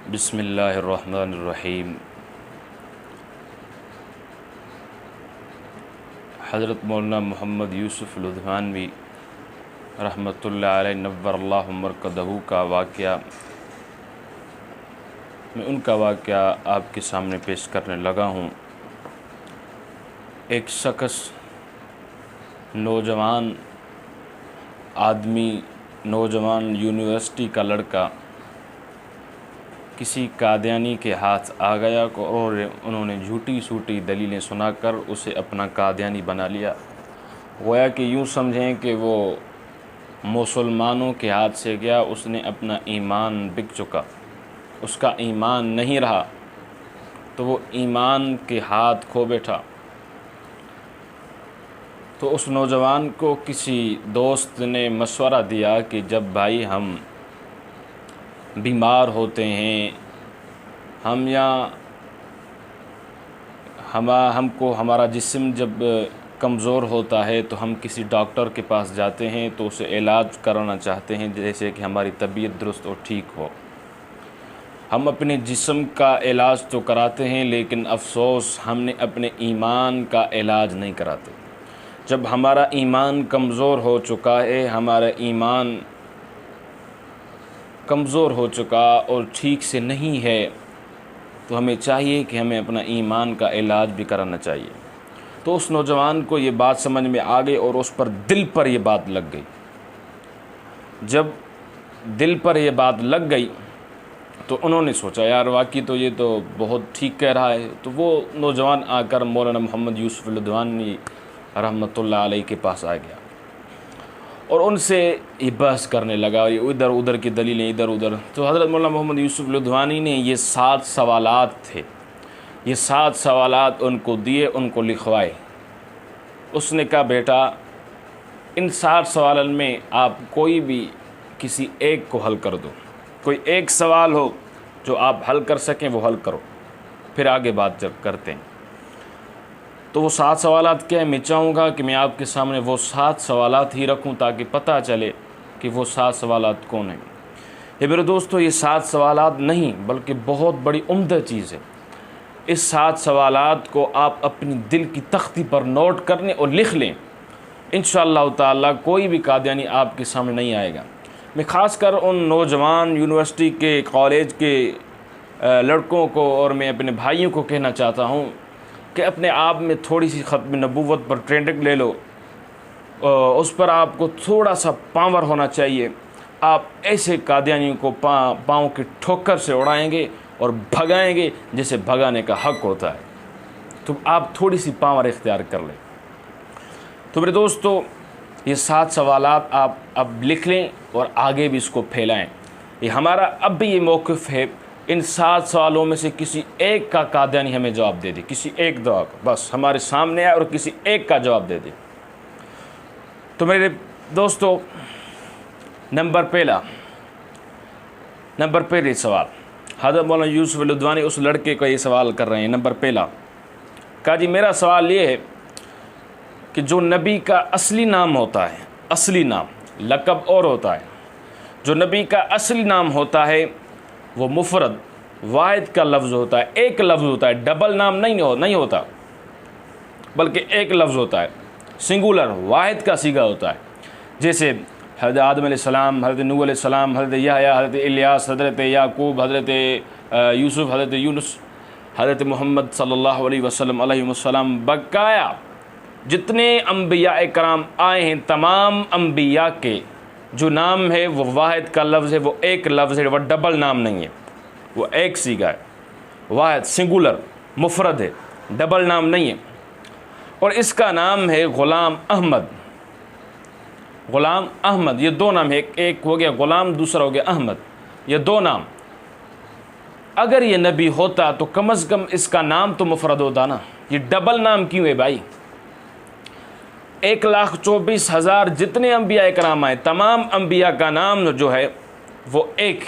बिस्मिल्लाहिर्रहमानिर्रहीम। हज़रत मौलाना मोहम्मद यूसुफ़ लुधियानवी रहमतुल्लाह अलैह नव्वरल्लाहु मरकदहू का वाक़या, मैं उनका वाक़या आपके सामने पेश करने लगा हूँ। एक शख्स, नौजवान आदमी, नौजवान यूनिवर्सिटी का लड़का किसी कादियानी के हाथ आ गया और उन्होंने झूठी सूटी दलीलें सुनाकर उसे अपना कादियानी बना लिया। गोया कि यूँ समझें कि वो मुसलमानों के हाथ से गया, उसने अपना ईमान बिक चुका, उसका ईमान नहीं रहा, तो वो ईमान के हाथ खो बैठा। तो उस नौजवान को किसी दोस्त ने मशवरा दिया कि जब भाई हम बीमार होते हैं, हमको हमारा जिस्म जब कमज़ोर होता है तो हम किसी डॉक्टर के पास जाते हैं, तो उसे इलाज कराना चाहते हैं जैसे कि हमारी तबीयत दुरुस्त और ठीक हो। हम अपने जिस्म का इलाज तो कराते हैं, लेकिन अफसोस हमने अपने ईमान का इलाज नहीं कराते। जब हमारा ईमान कमज़ोर हो चुका है, हमारा ईमान कमज़ोर हो चुका और ठीक से नहीं है, तो हमें चाहिए कि हमें अपना ईमान का इलाज भी कराना चाहिए। तो उस नौजवान को ये बात समझ में आ गई और उस पर दिल पर ये बात लग गई। जब दिल पर ये बात लग गई तो उन्होंने सोचा, यार वाकई तो ये तो बहुत ठीक कह रहा है। तो वो नौजवान आकर मौलाना मोहम्मद यूसुफ़ लुधियानवी रहमतुल्लाह अलैह के पास आ गया और उनसे ये बहस करने लगा, ये इधर उधर की दलीलें इधर उधर। तो हज़रत मौलाना मोहम्मद यूसुफ़ लुधियानवी ने ये 7 सवालात थे, ये 7 सवालात उनको दिए, उनको लिखवाए। उसने कहा, बेटा इन 7 सवालों में आप कोई भी किसी एक को हल कर दो, कोई एक सवाल हो जो आप हल कर सकें वो हल करो, फिर आगे बात जब करते हैं। तो वो 7 सवालात क्या है, मैं चाहूँगा कि मैं आपके सामने वो 7 सवालात ही रखूँ ताकि पता चले कि वो 7 सवालात कौन हैं। ये मेरे दोस्तों, ये 7 सवालात नहीं बल्कि बहुत बड़ी उम्दा चीज़ है। इस 7 सवालात को आप अपनी दिल की तख्ती पर नोट कर लें और लिख लें। इंशाअल्लाह ताला कोई भी कादियानी आपके सामने नहीं आएगा। मैं ख़ासकर उन नौजवान यूनिवर्सिटी के, कॉलेज के लड़कों को और मैं अपने भाइयों को कहना चाहता हूँ कि अपने आप में थोड़ी सी ख़त्म नबूवत पर ट्रेनिंग ले लो, उस पर आपको थोड़ा सा पावर होना चाहिए। आप ऐसे कादियानियों को पाँव के ठोकर से उड़ाएंगे और भगाएंगे जैसे भगाने का हक़ होता है। तो आप थोड़ी सी पावर इख्तियार कर लें। तो मेरे दोस्तों, ये 7 सवालात आप अब लिख लें और आगे भी इसको फैलाएं। ये हमारा अब भी ये मौक़िफ़ है, इन 7 सवालों में से किसी एक का कादियानी हमें जवाब दे दे, किसी एक दवा का बस हमारे सामने आए और किसी एक का जवाब दे दे। तो मेरे दोस्तों, नंबर पहले सवाल, हज़रत मौलाना यूसुफ़ लुधियानवी उस लड़के का ये सवाल कर रहे हैं। नंबर पहला, कहा जी मेरा सवाल ये है कि जो नबी का असली नाम होता है, असली नाम, लक़ब और होता है, जो नबी का असली नाम होता है वो मुफ़रद वाहिद का लफ्ज़ होता है, एक लफ्ज़ होता है, डबल नाम नहीं होता, बल्कि एक लफ्ज़ होता है, सिंगुलर वाहिद का सीगा होता है। जैसे हज़रत आदम अलैहिस्सलाम, हज़रत नूह अलैहिस्सलाम, हज़रत यहया, हज़रत इलियास, हज़रत याकूब, हज़रत यूसुफ़, हज़रत यूनुस, हज़रत मोहम्मद सल्लल्लाहु अलैहि वसल्लम बकाया जितने अम्बिया इकराम आए हैं, तमाम अम्बिया के जो नाम है वो वाहिद का लफ्ज़ है, वो एक लफ्ज़ है, वो डबल नाम नहीं है, वो एक सीगा है, वाहिद सिंगुलर मुफरद है, डबल नाम नहीं है। और इसका नाम है ग़ुलाम अहमद। ग़ुलाम अहमद, ये 2 नाम है, एक हो गया ग़ुलाम, दूसरा हो गया अहमद, ये 2 नाम। अगर ये नबी होता तो कम अज़ कम इसका नाम तो मुफरद होता ना, ये डबल नाम क्यों है भाई? 1,24,000 जितने अम्बिया इकराम आए, तमाम अम्बिया का नाम जो है वो एक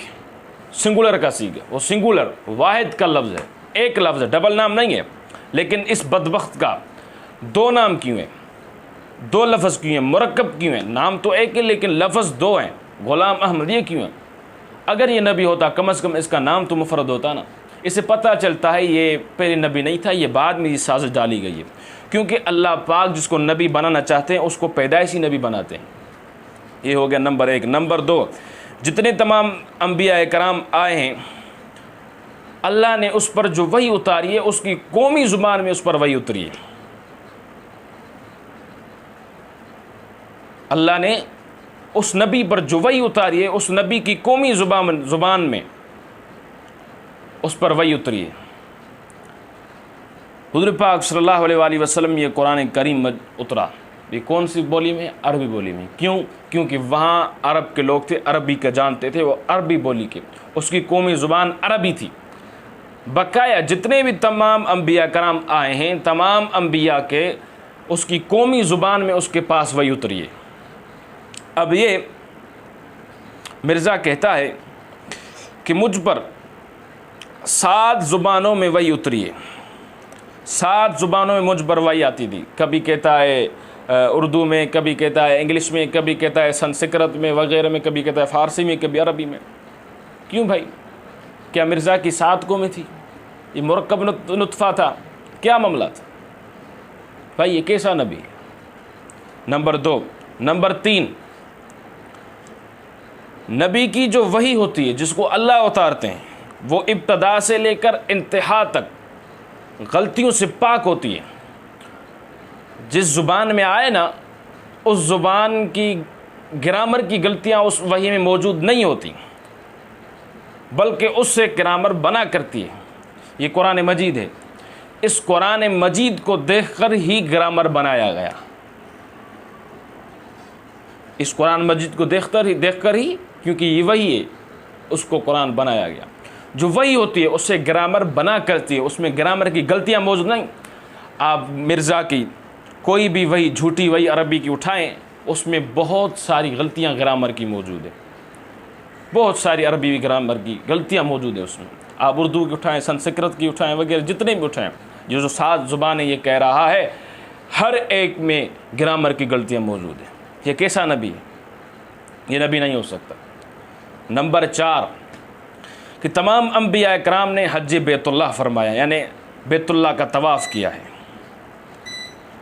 सिंगुलर का सीगा, वो सिंगुलर वाहिद का लफ्ज़ है, एक लफ्ज़ है, डबल नाम नहीं है। लेकिन इस बदबख्त का 2 नाम क्यों है, 2 लफ्ज़ क्यों हैं, मुरक्कब क्यों हैं? नाम तो एक है लेकिन लफ्ज़ 2 हैं, ग़ुलाम अहमद, ये क्यों है? अगर ये नबी होता कम से कम इसका नाम तो मुफरद होता ना। इसे पता चलता है ये पहले नबी नहीं था, ये बाद में ये साजिश डाली गई है, क्योंकि अल्लाह पाक जिसको नबी बनाना चाहते हैं उसको पैदाइशी नबी बनाते हैं। ये हो गया नंबर 1। नंबर 2, जितने तमाम अंबिया कराम आए हैं अल्लाह ने उस पर जो वही उतारी है उसकी कौमी ज़ुबान में उस पर वही उतरी है। अल्लाह ने उस नबी पर जो वही उतारी है उस नबी की कौमी ज़ुबान में उस पर वही उतरी है। हुज़ूर पाक सल्लल्लाहु अलैहि वसल्लम ये कुरान करीम उतरा, ये कौन सी बोली में? अरबी बोली में। क्यों? क्योंकि वहाँ अरब के लोग थे, अरबी का जानते थे, वो अरबी बोली के, उसकी कौमी ज़ुबान अरबी थी। बकाया जितने भी तमाम अंबिया कराम आए हैं, तमाम अंबिया के उसकी कौमी ज़ुबान में उसके पास वही उतरी है। अब ये मिर्ज़ा कहता है कि मुझ पर 7 ज़ुबानों में वही उतरी है, 7 ज़ुबानों में मुझ पर वही आती थी। कभी कहता है उर्दू में, कभी कहता है इंग्लिश में, कभी कहता है संस्कृत में वगैरह में, कभी कहता है फ़ारसी में, कभी अरबी में। क्यों भाई? क्या मिर्ज़ा की 7 कौमें थी? ये मुरक्कब नुत्फ़ा था? क्या मामला था भाई? ये कैसा नबी है? नंबर 2। नंबर 3, नबी की जो वही होती है जिसको अल्लाह उतारते हैं वो इब्तदा से लेकर इंतहा तक गलतियों से पाक होती है। जिस ज़ुबान में आए ना उस ज़ुबान की ग्रामर की गलतियाँ उस वही में मौजूद नहीं होती, बल्कि उससे ग्रामर बना करती है। ये कुरान मजीद है, इस कुरान मजीद को देखकर ही ग्रामर बनाया गया। इस कुरान मजीद को देखकर ही क्योंकि ये वही है उसको कुरान बनाया गया। जो वही होती है उससे ग्रामर बना करती है, उसमें ग्रामर की गलतियाँ मौजूद नहीं। आप मिर्ज़ा की कोई भी वही झूठी वही अरबी की उठाएं, उसमें बहुत सारी गलतियाँ ग्रामर की मौजूद है, बहुत सारी अरबी ग्रामर की गलतियाँ मौजूद है उसमें। आप उर्दू की उठाएं, संस्कृत की उठाएं वगैरह, जितने भी उठाएं, जो 7 ज़ुबानें ये कह रहा है हर एक में ग्रामर की गलतियाँ मौजूद है। ये कैसा नबी है? ये नबी नहीं हो सकता। नंबर 4 कि तमाम अंबिया कराम ने हज बैतुल्लाह फरमाया, यानी बैतुल्लाह का तवाफ़ किया है।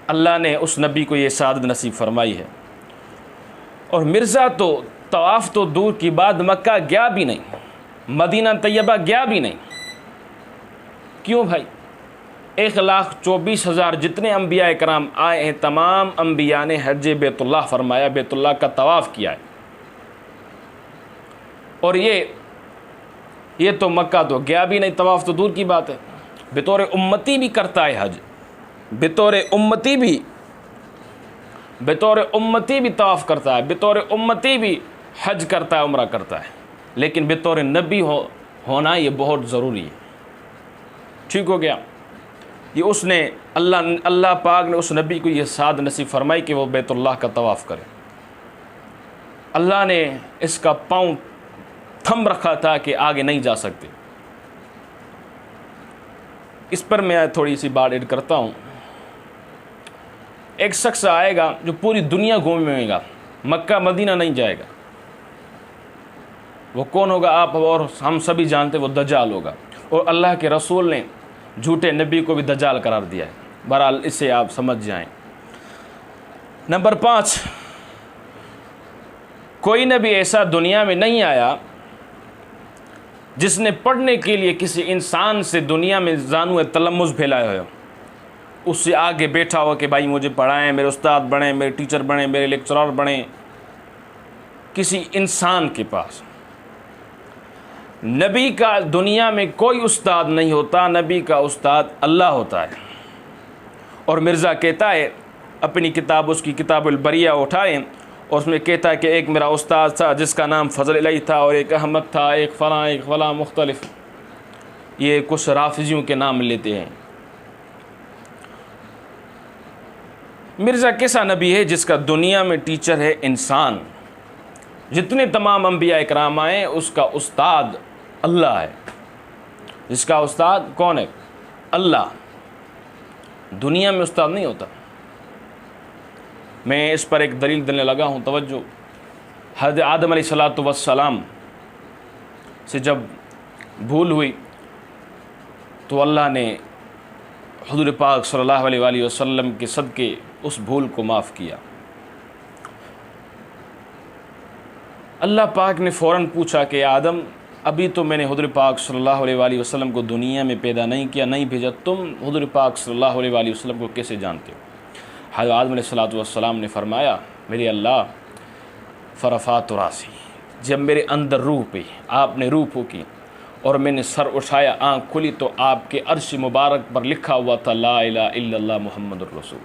अल्लाह ने उस नबी को ये सादत नसीब फरमाई है। और मिर्ज़ा तो तवाफ़ तो दूर की बात मक्का गया भी नहीं, मदीना तैयबा गया भी नहीं। क्यों भाई? 1,24,000 जितने अंबिया कराम आए हैं तमाम अंबिया ने हज बैतुल्लाह फरमाया, बैतुल्लाह का तवाफ़ किया है। और ये तो मक्का तो गया भी नहीं, तवाफ़ तो दूर की बात है। बतौर उम्मती भी करता है हज, बतौर उम्मती भी तवाफ़ करता है, बतौर उम्मती भी हज करता है, उम्रा करता है। लेकिन बतौर नबी होना ये बहुत ज़रूरी है। ठीक हो गया? ये उसने अल्लाह पाक ने उस नबी को ये साद नसीब फरमाई कि वो बैतुल्लाह का तवाफ़ करे। अल्लाह ने इसका पाँव थम रखा था कि आगे नहीं जा सकते। इस पर मैं थोड़ी सी बात ऐड करता हूँ। एक शख्स आएगा जो पूरी दुनिया घूमेगा, मक्का मदीना नहीं जाएगा। वो कौन होगा? आप और हम सभी जानते, वो दज्जाल होगा। और अल्लाह के रसूल ने झूठे नबी को भी दज्जाल करार दिया है। बहरहाल इससे आप समझ जाएं। नंबर 5, कोई नबी ऐसा दुनिया में नहीं आया जिसने पढ़ने के लिए किसी इंसान से दुनिया में जानू तलम्मुज़ फैलाया हो, उससे आगे बैठा हो कि भाई मुझे पढ़ाएं, मेरे उस्ताद बने, मेरे टीचर बने, मेरे लेक्चरर बने। किसी इंसान के पास नबी का दुनिया में कोई उस्ताद नहीं होता, नबी का उस्ताद अल्लाह होता है। और मिर्ज़ा कहता है अपनी किताब, उसकी किताबुल बरिया उठाएं और उसमें कहता है कि एक मेरा उस्ताद था जिसका नाम फजल इलाही था, और एक अहमद था, एक फ़लाँ मुख्तलिफ। ये कुछ राफिजियों के नाम लेते हैं। मिर्ज़ा कैसा नबी है जिसका दुनिया में टीचर है इंसान? जितने तमाम अंबिया इकराम आए उसका उस्ताद अल्लाह है। जिसका उस्ताद कौन है? अल्लाह। दुनिया में उस्ताद नहीं होता। मैं इस पर एक दलील देने लगा हूँ, तवज्जो। हज़रत आदम अलैहिस्सलातु वस्सलाम से जब भूल हुई तो अल्लाह ने हुज़ूर पाक सल्लल्लाहु अलैहि वसल्लम के सदक़े उस भूल को माफ़ किया। अल्लाह पाक ने फ़ौरन पूछा कि आदम, अभी तो मैंने हुज़ूर पाक सल्लल्लाहु अलैहि वसल्लम को दुनिया में पैदा नहीं किया, नहीं भेजा, तुम हुज़ूर पाक सल्लल्लाहु अलैहि वसल्लम को कैसे जानते हो? हज़रत आदम अलैहिस्सलातु वस्सलाम ने फरमाया, मेरे अल्लाह फ़रफ़ात रासी, जब मेरे अंदर रूह पे आपने रूह फूकी और मैंने सर उठाया, आँख खुली, तो आपके अर्श मुबारक पर लिखा हुआ था ला इलाहा इल्लल्लाह मुहम्मदुर रसूल।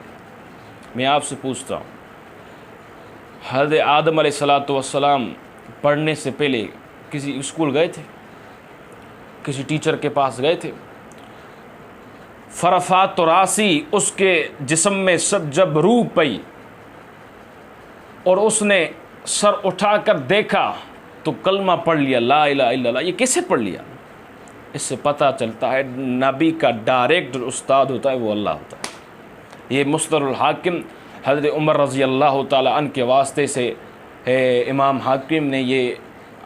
मैं आपसे पूछता हूँ, हज़रत आदम अलैहिस्सलातु वस्सलाम पढ़ने से पहले किसी स्कूल गए थे? किसी टीचर के पास गए थे? फ़रफ़ात रासी, उसके जिस्म में जब रूह पई और उसने सर उठाकर देखा तो कलमा पढ़ लिया ला इलाहा इल्लल्लाह। ये कैसे पढ़ लिया? इससे पता चलता है नबी का डायरेक्ट उस्ताद होता है वो अल्लाह होता है। ये मुस्तदरकुल हाकिम हज़रत उमर रज़ी अल्लाह ताला अन्हु के वास्ते से इमाम हाकिम ने ये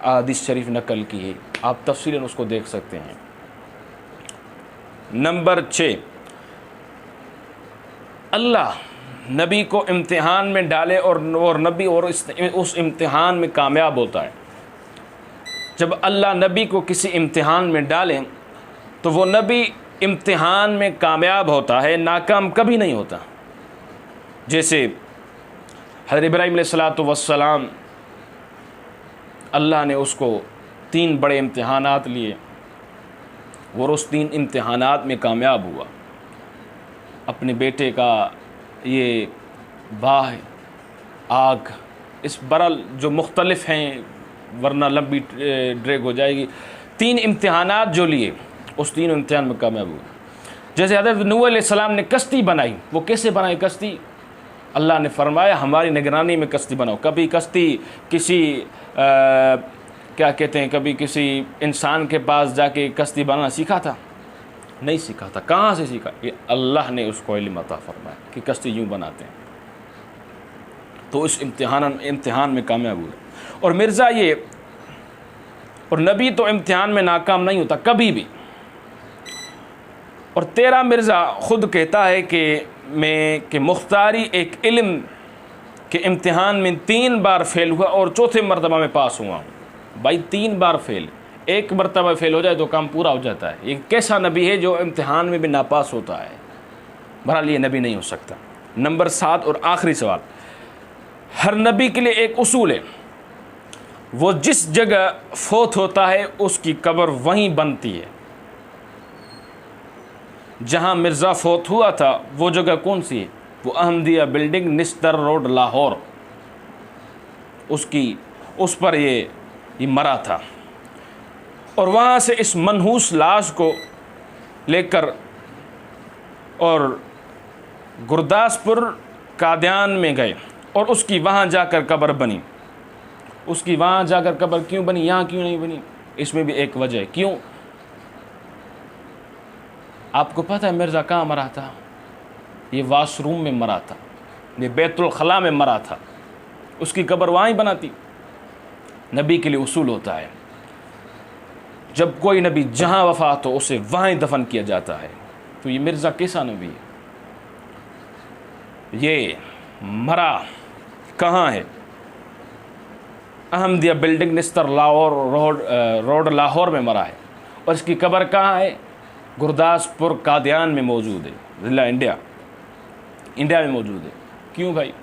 हदीस शरीफ नकल की है, आप तफसीलन उसको देख सकते हैं। नंबर 6, अल्लाह नबी को इम्तिहान में डाले और नबी और उस इम्तिहान में कामयाब होता है। जब अल्लाह नबी को किसी इम्तिहान में डालें तो वो नबी इम्तिहान में कामयाब होता है, नाकाम कभी नहीं होता। जैसे हज़रत इब्राहीम अलैहिस्सलातु वस्सलाम, अल्लाह ने उसको 3 बड़े इम्तिहानात लिए और उस 3 इम्तिहानात में कामयाब हुआ। अपने बेटे का ये बाह, आग, इस बरल जो मुख्तलिफ हैं वरना लंबी ड्रैग हो जाएगी, 3 इम्तिहानात जो लिए उस 3 इम्तिहान में कामयाब हुआ। जैसे हज़रत नूह अलैहिस्सलाम ने कश्ती बनाई, वो कैसे बनाई कश्ती? अल्लाह ने फरमाया हमारी निगरानी में कश्ती बनाओ। कभी कश्ती किसी क्या कहते हैं, कभी किसी इंसान के पास जाके कश्ती बनाना सीखा था? नहीं सीखा था। कहाँ से सीखा? ये अल्लाह ने उसको इल्म अता फरमाया कि कश्ती यूँ बनाते हैं। तो इस इम्तिहान में कामयाब हुए। और मिर्ज़ा ये और नबी तो इम्तिहान में नाकाम नहीं होता कभी भी। और तेरा मिर्ज़ा ख़ुद कहता है कि मुख्तारी एक इल्म के इम्तिहान में 3 बार फ़ेल हुआ और चौथे मरतबा में पास हुआ हूँ। भाई 3 बार फ़ेल, एक मरतबा फ़ेल हो जाए तो काम पूरा हो जाता है। ये कैसा नबी है जो इम्तिहान में भी नापास होता है? बहरहाल ये नबी नहीं हो सकता। नंबर 7 और आखिरी सवाल, हर नबी के लिए एक उसूल है, वो जिस जगह फौत होता है उसकी कब्र वहीं बनती है। जहाँ मिर्ज़ा फौत हुआ था वो जगह कौन सी है? वो अहमदिया बिल्डिंग, निस्तर रोड, लाहौर। उस पर ये मरा था। और वहाँ से इस मनहूस लाश को लेकर और गुरदासपुर कादियान में गए और उसकी वहाँ जाकर कब्र बनी। उसकी वहाँ जाकर कब्र क्यों बनी, यहाँ क्यों नहीं बनी? इसमें भी एक वजह है। क्यों? आपको पता है मिर्ज़ा कहाँ मरा था? ये वाशरूम में मरा था, ये बैतुल खला में मरा था। उसकी कब्र वहाँ ही बनाती। नबी के लिए उसूल होता है, जब कोई नबी जहाँ वफ़ात हो उसे वहाँ ही दफन किया जाता है। तो ये मिर्ज़ा कैसा नबी है? ये मरा कहाँ है? अहमदिया बिल्डिंग, निस्तर लाहौर रोड लाहौर में मरा है। और इसकी कब्र कहाँ है? गुरदासपुर कादियान में मौजूद है, ज़िला इंडिया में मौजूद है। क्यों भाई?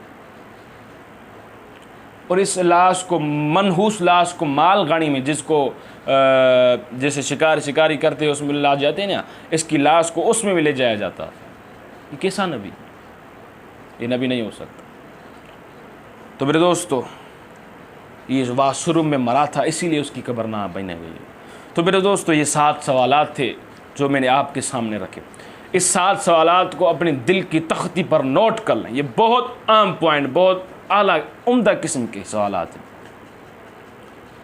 और इस लाश को, मनहूस लाश को मालगाड़ी में, जिसको जैसे शिकारी करते हैं उसमें ला जाते हैं ना, इसकी लाश को उसमें भी ले जाया जाता है। ये कैसा नबी? ये नबी नहीं हो सकता। तो मेरे दोस्तों, ये वाशरूम में मरा था इसीलिए उसकी कब्र ना बनी हुई है। तो मेरे दोस्तों, ये 7 सवालात थे जो मैंने आपके सामने रखे। इस 7 सवालात को अपने दिल की तख्ती पर नोट कर लें। ये बहुत आम पॉइंट, बहुत आला उम्दा किस्म के सवालात हैं।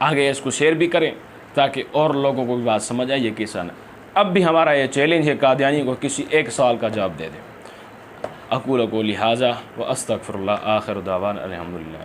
आगे इसको शेयर भी करें ताकि और लोगों को भी बात समझ आए ये कैसा न। अब भी हमारा ये चैलेंज है कादियानी को किसी एक सवाल का जवाब दे दें। अक़ूलु क़ौली हाज़ा व अस्तग़फ़िरुल्लाह, आखिर दावाना अल्हम्दुलिल्लाह।